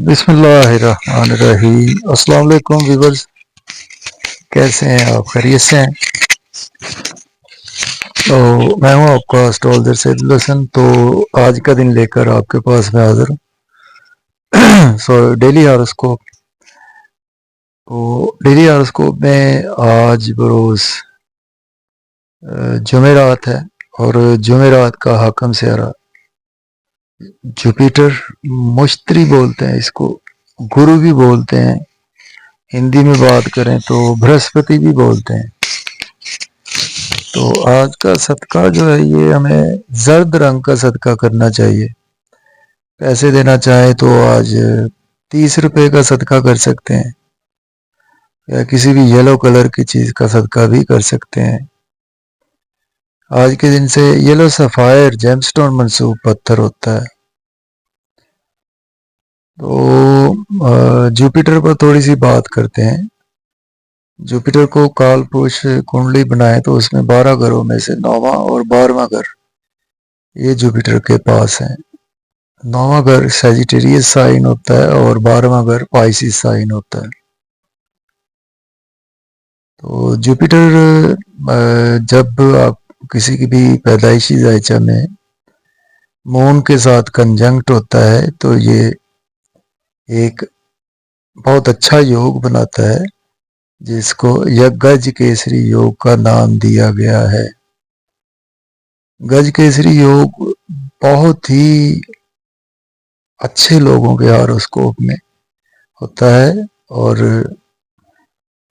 बिस्मिल्लाहिर्रहमानिर्रहीम। अस्सलाम वालेकुम व्यूअर्स, कैसे हैं आप? खैरियत से हैं? तो मैं हूं आपका एस्ट्रोलॉजर सैदुल हसन। तो आज का दिन लेकर आपके पास मैं हाजिर हूँ। So daily horoscope. तो डेली हॉरोस्कोप में आज बरोज़ जुमेरात है और जुमेरात का हाकम सियारा जुपिटर, मुश्तरी बोलते हैं इसको, गुरु भी बोलते हैं, हिंदी में बात करें तो बृहस्पति भी बोलते हैं। तो आज का सदका जो है ये हमें जर्द रंग का सदका करना चाहिए। पैसे देना चाहे तो आज 30 रुपए का सदका कर सकते हैं या किसी भी येलो कलर की चीज़ का सदका भी कर सकते हैं। आज के दिन से येलो सफ़ायर जेमस्टोन मंसूब पत्थर होता है। तो जुपिटर पर थोड़ी सी बात करते हैं। जुपिटर को काल पुरुष कुंडली बनाए तो उसमें 12 घरों में से 9वां और 12वां घर ये जुपिटर के पास है। 9वां घर सैजिटेरियस साइन होता है और 12वां घर पाइसिस साइन होता है। तो जुपिटर जब आप किसी की भी पैदाइशी जायचा में मून के साथ कंजंक्ट होता है तो ये एक बहुत अच्छा योग बनाता है जिसको गज केसरी योग का नाम दिया गया है। गज केसरी योग बहुत ही अच्छे लोगों के हॉरोस्कोप में होता है और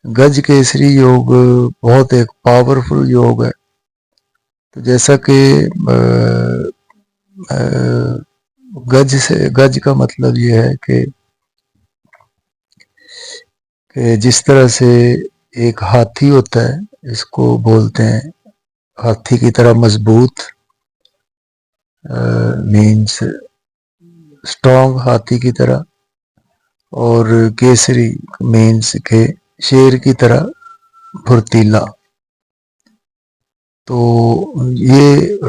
गज केसरी योग बहुत एक पावरफुल योग है। तो जैसा कि गज का मतलब ये है कि जिस तरह से एक हाथी होता है, इसको बोलते हैं हाथी की तरह मजबूत, मीन्स स्ट्रॉन्ग हाथी की तरह, और केसरी मीन्स के शेर की तरह फुर्तीला। तो ये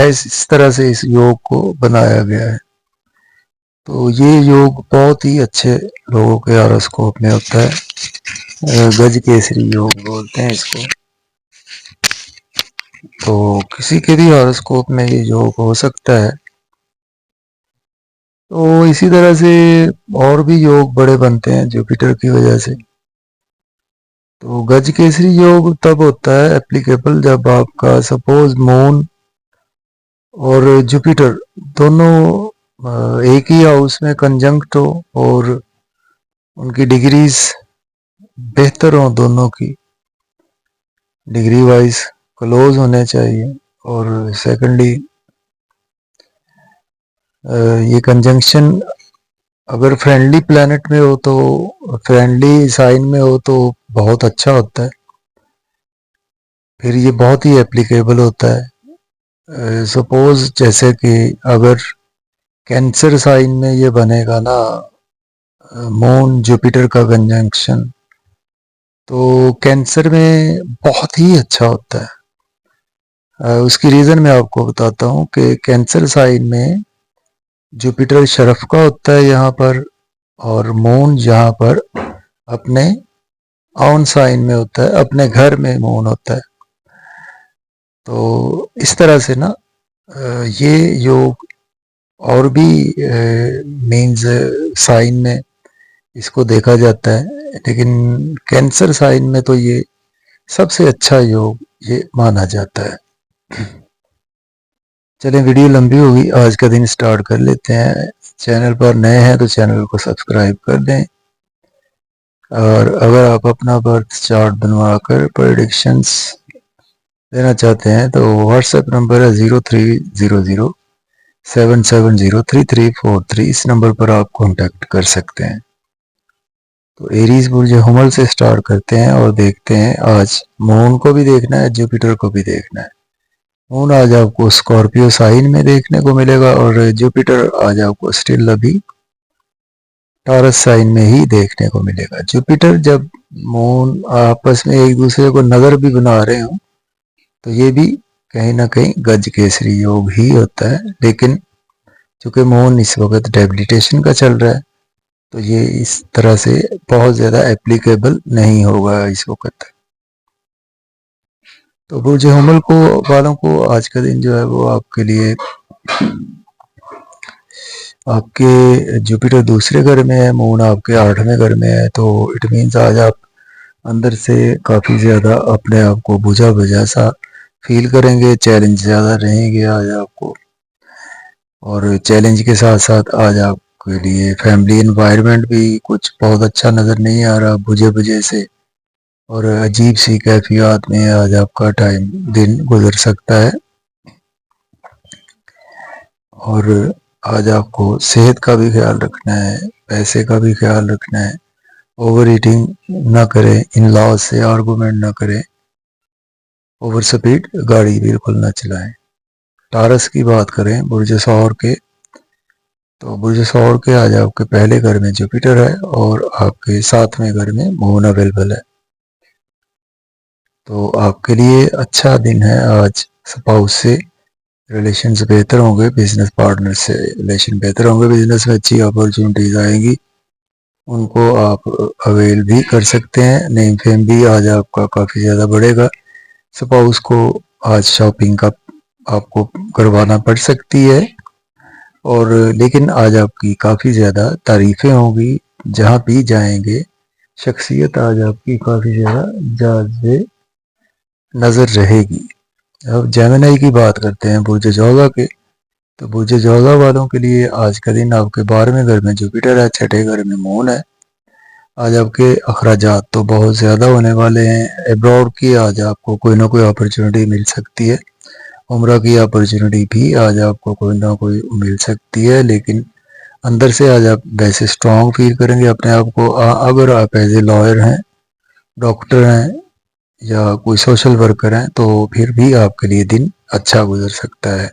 इस तरह से इस योग को बनाया गया है। तो ये योग बहुत ही अच्छे लोगों के हॉरोस्कोप में होता है। गज केसरी योग बोलते हैं इसको। तो किसी के भी हॉरोस्कोप में ये योग हो सकता है। तो इसी तरह से और भी योग बड़े बनते हैं जुपिटर की वजह से। तो गज केसरी योग तब होता है एप्लीकेबल जब आपका सपोज मून और जुपिटर दोनों एक ही हाउस में कंजंक्ट हो और उनकी डिग्रीज बेहतर हो, दोनों की डिग्री वाइज क्लोज होने चाहिए। और सेकेंडली ये कंजंक्शन अगर फ्रेंडली प्लैनेट में हो तो, फ्रेंडली साइन में हो तो बहुत अच्छा होता है, फिर ये बहुत ही एप्लीकेबल होता है। सपोज जैसे कि अगर कैंसर साइन में ये बनेगा ना मून जुपिटर का कंजंक्शन, तो कैंसर में बहुत ही अच्छा होता है। उसकी रीज़न मैं आपको बताता हूँ कि कैंसर साइन में जुपिटर शरफ का होता है यहाँ पर, और मून यहाँ पर अपने ऑन साइन में होता है, अपने घर में मून होता है। तो इस तरह से ना ये योग और भी मीन्स साइन में इसको देखा जाता है, लेकिन कैंसर साइन में तो ये सबसे अच्छा योग ये माना जाता है। चलें, वीडियो लंबी होगी, आज का दिन स्टार्ट कर लेते हैं। चैनल पर नए हैं तो चैनल को सब्सक्राइब कर दें, और अगर आप अपना बर्थ चार्ट बनवा कर प्रेडिक्शंस देना चाहते हैं तो व्हाट्सएप नंबर है 030077033343। इस नंबर पर आप कांटेक्ट कर सकते हैं। तो एरीज बुर्ज हमल से स्टार्ट करते हैं और देखते हैं। आज मून को भी देखना है, जुपिटर को भी देखना है। मून आज आपको स्कॉर्पियो साइन में देखने को मिलेगा और जुपिटर आज आपको स्टिल अभी टॉरस साइन में ही देखने को मिलेगा। जुपिटर जब मून आपस में एक दूसरे को नज़र भी बना रहे हो तो ये भी कहीं ना कहीं गज केसरी योग ही होता है, लेकिन चूंकि मून इस वक्त डेबिलिटेशन का चल रहा है तो ये इस तरह से बहुत ज़्यादा एप्लीकेबल नहीं होगा इस वक्त। तो बुर्ज हमल को वालों को आज का दिन जो है वो आपके लिए, आपके जुपिटर दूसरे घर में है, मून आपके 8वें घर में है, तो इट मीन्स आज आप अंदर से काफ़ी ज़्यादा अपने आप को बुझा बुझा सा फील करेंगे, चैलेंज ज़्यादा रहेंगे आज आपको। और चैलेंज के साथ साथ आज आपके लिए फैमिली एनवायरनमेंट भी कुछ बहुत अच्छा नज़र नहीं आ रहा, बुझे बुझे से और अजीब सी कैफियत में आज आपका दिन गुजर सकता है। और आज आपको सेहत का भी ख्याल रखना है, पैसे का भी ख्याल रखना है, ओवर ईटिंग ना करें, इन लॉज से आर्गूमेंट ना करें, ओवर स्पीड गाड़ी बिल्कुल ना चलाएं। टारस की बात करें बुर्ज सौर के, तो बुर्ज सौर के आज आपके पहले घर में जुपिटर है और आपके 7वें घर में मून अवेलेबल है। तो आपके लिए अच्छा दिन है आज। स्पाउस से रिलेशंस बेहतर होंगे, बिजनेस पार्टनर से रिलेशन बेहतर होंगे, बिजनेस में अच्छी अपॉर्चुनिटीज आएंगी, उनको आप अवेल भी कर सकते हैं। नेम फेम भी आज आपका काफ़ी ज़्यादा बढ़ेगा। स्पाउस को आज शॉपिंग का आपको करवाना पड़ सकती है, और लेकिन आज आपकी काफ़ी ज़्यादा तारीफ़ें होंगी जहाँ भी जाएंगे। शख्सियत आज आपकी काफ़ी ज़्यादा जाज़िब नज़र रहेगी। अब जेमिनी की बात करते हैं बुर्ज जौज़ा के, तो बुर्ज जौज़ा वालों के लिए आज का दिन आपके 12वें घर में जुपिटर है, 6ठे घर में मून है। आज आपके अखराजात तो बहुत ज़्यादा होने वाले हैं। एब्रॉड की आज आपको कोई ना कोई अपॉर्चुनिटी मिल सकती है, उम्रा की अपॉर्चुनिटी भी आज आपको कोई ना कोई मिल सकती है, लेकिन अंदर से आज आप वैसे स्ट्रॉन्ग फील करेंगे अपने आप को। अगर आप एज ए लॉयर हैं, डॉक्टर हैं या कोई सोशल वर्कर हैं, तो फिर भी आपके लिए दिन अच्छा गुजर सकता है।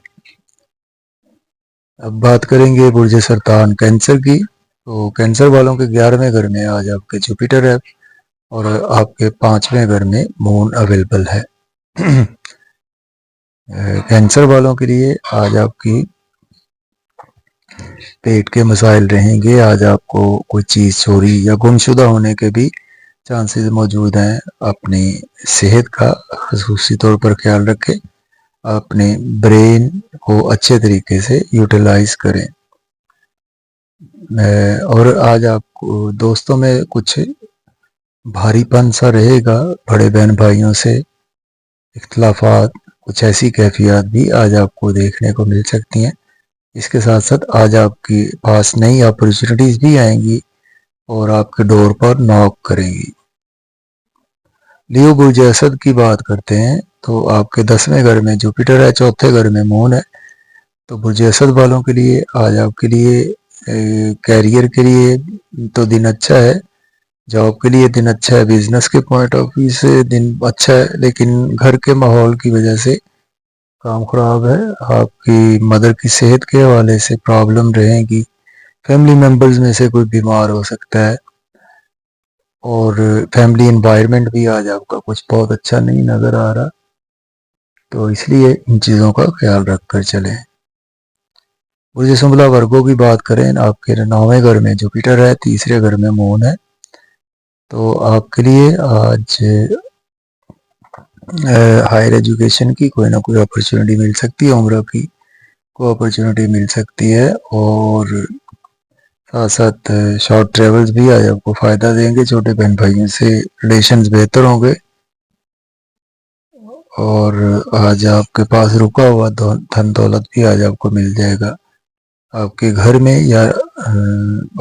अब बात करेंगे बुर्ज सरतान कैंसर की, तो कैंसर वालों के 11वें घर में आज आपके जुपिटर है और आपके 5वें घर में मून अवेलेबल है। कैंसर वालों के लिए आज आपकी पेट के मसाइल रहेंगे, आज आपको कोई चीज़ चोरी या गुमशुदा होने के भी चांसेस मौजूद हैं। अपनी सेहत का ख़ुसूसी तौर पर ख्याल रखें, अपने ब्रेन को अच्छे तरीके से यूटिलाइज करें। और आज आपको दोस्तों में कुछ भारीपन सा रहेगा, बड़े बहन भाइयों से इख्तलाफात, कुछ ऐसी कैफियत भी आज आपको देखने को मिल सकती हैं। इसके साथ साथ आज आपके पास नई अपॉर्चुनिटीज़ भी आएंगी और आपके डोर पर नॉक करेंगी। लियो बुर्ज असद की बात करते हैं, तो आपके 10वें घर में जुपिटर है, 4थे घर में मून है। तो बुर्ज असद वालों के लिए आज आपके लिए कैरियर के लिए तो दिन अच्छा है, जॉब के लिए दिन अच्छा है, बिजनेस के पॉइंट ऑफ व्यू से दिन अच्छा है, लेकिन घर के माहौल की वजह से काम खराब है। आपकी मदर की सेहत के हवाले से प्रॉब्लम रहेगी, फैमिली मेम्बर्स में से कोई बीमार हो सकता है, और फैमिली एनवायरनमेंट भी आज आपका कुछ बहुत अच्छा नहीं नज़र आ रहा, तो इसलिए इन चीज़ों का ख्याल रख कर चलें। बुर्ज सुंबला वर्गों की बात करें, आपके 9वें घर में जुपिटर है, 3रे घर में मून है। तो आपके लिए आज हायर एजुकेशन की कोई ना कोई अपॉर्चुनिटी मिल सकती है, उम्र की कोई अपॉर्चुनिटी मिल सकती है, और साथ साथ शॉर्ट ट्रेवल्स भी आज आपको फ़ायदा देंगे। छोटे बहन भाइयों से रिलेशंस बेहतर होंगे, और आज आपके पास रुका हुआ धन दौलत भी आज आपको मिल जाएगा। आपके घर में या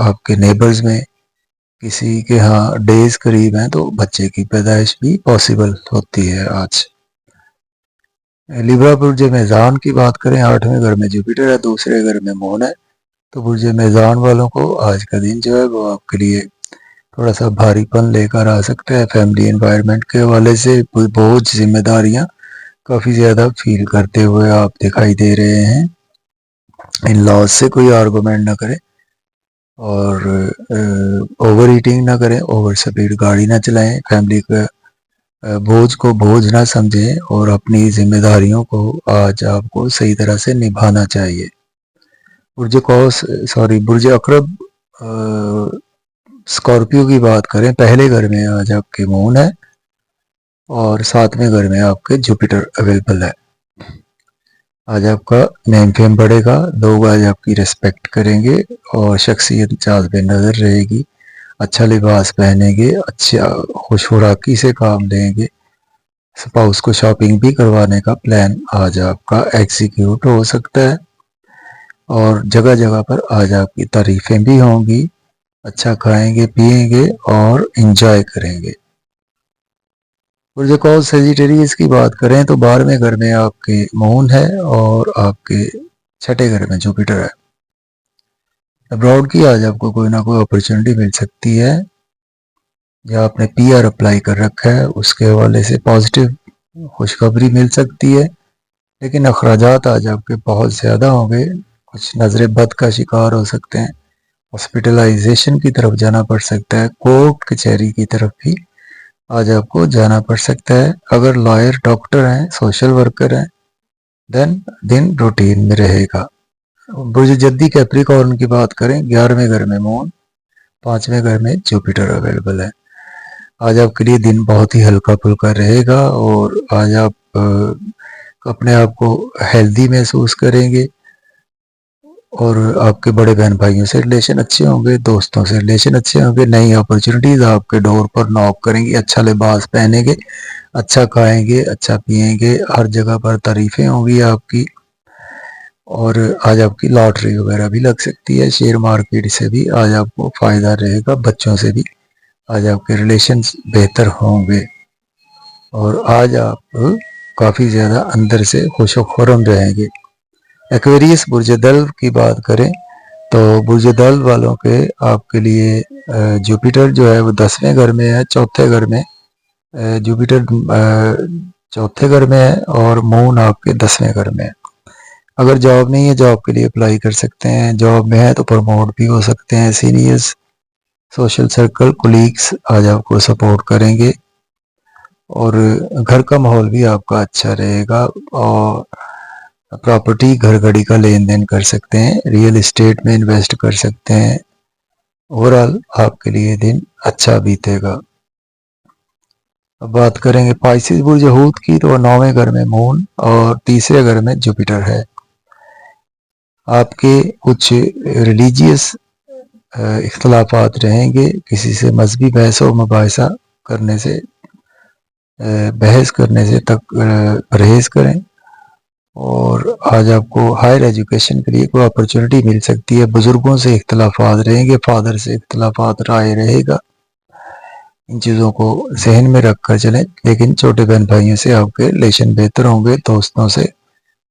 आपके नेबर्स में किसी के यहाँ डेज करीब हैं, तो बच्चे की पैदाइश भी पॉसिबल होती है आज। लिब्रा बुर्ज मेज़ान की बात करें, 8वें घर में जुपिटर है, 2रे घर में मून है। तो बुर्ज मेज़ान वालों को आज का दिन जो है वो आपके लिए थोड़ा सा भारीपन लेकर आ सकता है। फैमिली एनवायरनमेंट के हवाले से कोई बोझ, जिम्मेदारियां काफ़ी ज़्यादा फील करते हुए आप दिखाई दे रहे हैं। इन लॉज से कोई आर्गूमेंट ना करें, और ओवर ईटिंग ना करें, ओवर स्पीड गाड़ी ना चलाएं, फैमिली का बोझ को बोझ ना समझें, और अपनी जिम्मेदारियों को आज आपको सही तरह से निभाना चाहिए। बुर्ज अकरब स्कॉर्पियो की बात करें, पहले घर में आज आपके मून है और 7वें घर में आपके जुपिटर अवेलेबल है। आज आपका नेम फेम बढ़ेगा, लोग आज आपकी रिस्पेक्ट करेंगे और शख्सियत चाँद पे नज़र रहेगी। अच्छा लिबास पहनेंगे, अच्छा खुशखुराकी से काम लेंगे। स्पाउस को शॉपिंग भी करवाने का प्लान आज आपका एग्जीक्यूट हो सकता है और जगह जगह पर आज आपकी तारीफें भी होंगी। अच्छा खाएंगे पिएंगे और इंजॉय करेंगे। पुरजकौल सेजिटेरियस की बात करें तो 12वें घर में आपके मून है और आपके 6ठे घर में जुपिटर है। अब्रॉड की आज आपको कोई ना कोई अपॉर्चुनिटी मिल सकती है या आपने पीआर अप्लाई कर रखा है उसके हवाले से पॉजिटिव खुशखबरी मिल सकती है, लेकिन अखराजात आज आपके बहुत ज़्यादा होंगे। कुछ नज़र बद का शिकार हो सकते हैं, हॉस्पिटलाइजेशन की तरफ जाना पड़ सकता है, कोर्ट कचहरी की तरफ भी आज आपको जाना पड़ सकता है। अगर लॉयर, डॉक्टर हैं, सोशल वर्कर हैं, देन दिन रूटीन में रहेगा। बुर्ज जद्दी कैप्रिकॉर्न की बात करें, 11वें घर में मून, 5वें घर में जुपिटर अवेलेबल है। आज आपके लिए दिन बहुत ही हल्का फुल्का रहेगा और आज आप अपने आप को हेल्दी महसूस करेंगे और आपके बड़े बहन भाइयों से रिलेशन अच्छे होंगे, दोस्तों से रिलेशन अच्छे होंगे। नई अपॉर्चुनिटीज़ आपके डोर पर नॉक करेंगी। अच्छा लिबास पहनेंगे, अच्छा खाएंगे, अच्छा पिएंगे, हर जगह पर तारीफें होंगी आपकी और आज आपकी लॉटरी वगैरह भी लग सकती है। शेयर मार्केट से भी आज आपको फ़ायदा रहेगा। बच्चों से भी आज आपके रिलेशंस बेहतर होंगे और आज आप काफ़ी ज़्यादा अंदर से खुश व खुर्रम रहेंगे। एक्वेरियस बुर्ज दल्व की बात करें तो बुर्ज दल्व वालों के आपके लिए जुपिटर जो है वो 10वें घर में है, चौथे घर में जुपिटर चौथे घर में है और मून आपके 10वें घर में है। अगर जॉब नहीं है, जॉब के लिए अप्लाई कर सकते हैं। जॉब में है तो प्रमोट भी हो सकते हैं। सीनियर्स, सोशल सर्कल, कोलीग्स आज आपको सपोर्ट करेंगे और घर का माहौल भी आपका अच्छा रहेगा और प्रॉपर्टी, घर घड़ी का लेन देन कर सकते हैं, रियल एस्टेट में इन्वेस्ट कर सकते हैं। ओवरऑल आपके लिए दिन अच्छा बीतेगा। अब बात करेंगे पाइसिस बुर्ज हूत की तो 9वें घर में मून और तीसरे घर में जुपिटर है। आपके कुछ रिलीजियस इख्तलाफात रहेंगे, किसी से मजहबी बहस व मुबाहिसा करने से बहस करने से तक परहेज़ करें और आज आपको हायर एजुकेशन के लिए कोई अपॉर्चुनिटी मिल सकती है। बुज़ुर्गों से इख्तलाफात रहेंगे, फादर से इख्तलाफात राय रहेगा। इन चीज़ों को जहन में रख कर चलें, लेकिन छोटे बहन भाइयों से आपके रिलेशन बेहतर होंगे, दोस्तों से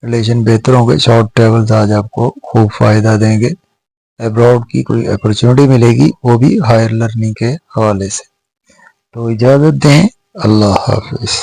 रिलेशन बेहतर होंगे। शॉर्ट ट्रैवल्स आज आपको खूब फ़ायदा देंगे। अब्रॉड की कोई अपॉर्चुनिटी मिलेगी, वो भी हायर लर्निंग के हवाले से। तो इजाज़त दें, अल्लाह हाफिज़।